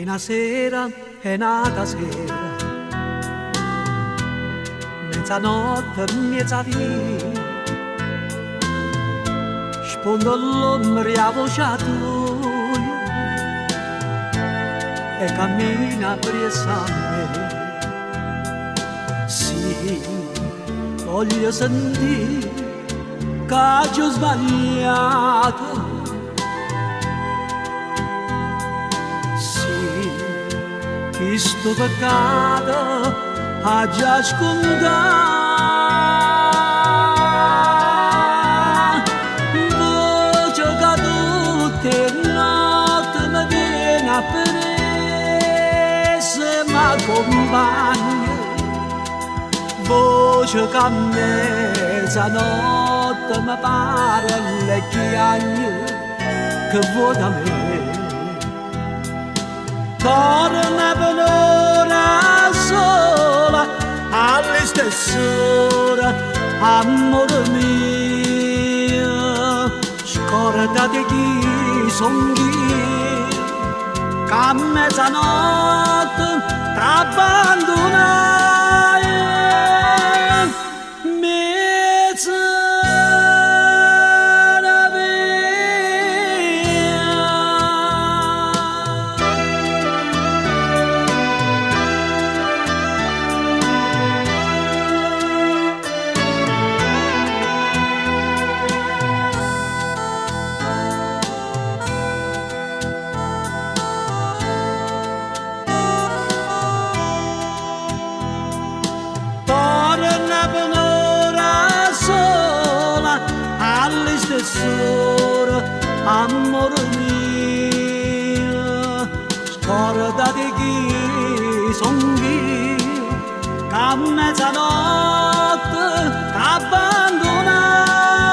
una sera, è nata sera, mezzanotte, mezza via, sfondo l'ombra a voce tua e cammina presso a me. Sì, voglio sentire che ho sbagliato. Questo peccato ha già scontato. Voce che tutte le notti mi viene a presa e mi accompagna. Voce che a mezzanotte mi pare le chiagne che vuoi da me. Torna per un'ora sola, alle stesse ore, amore mio. Scordate chi son io, che a mezzanotte t'abbandonai. Amore mio, scordate chi son io, che a mezzanotte t'abbandonai.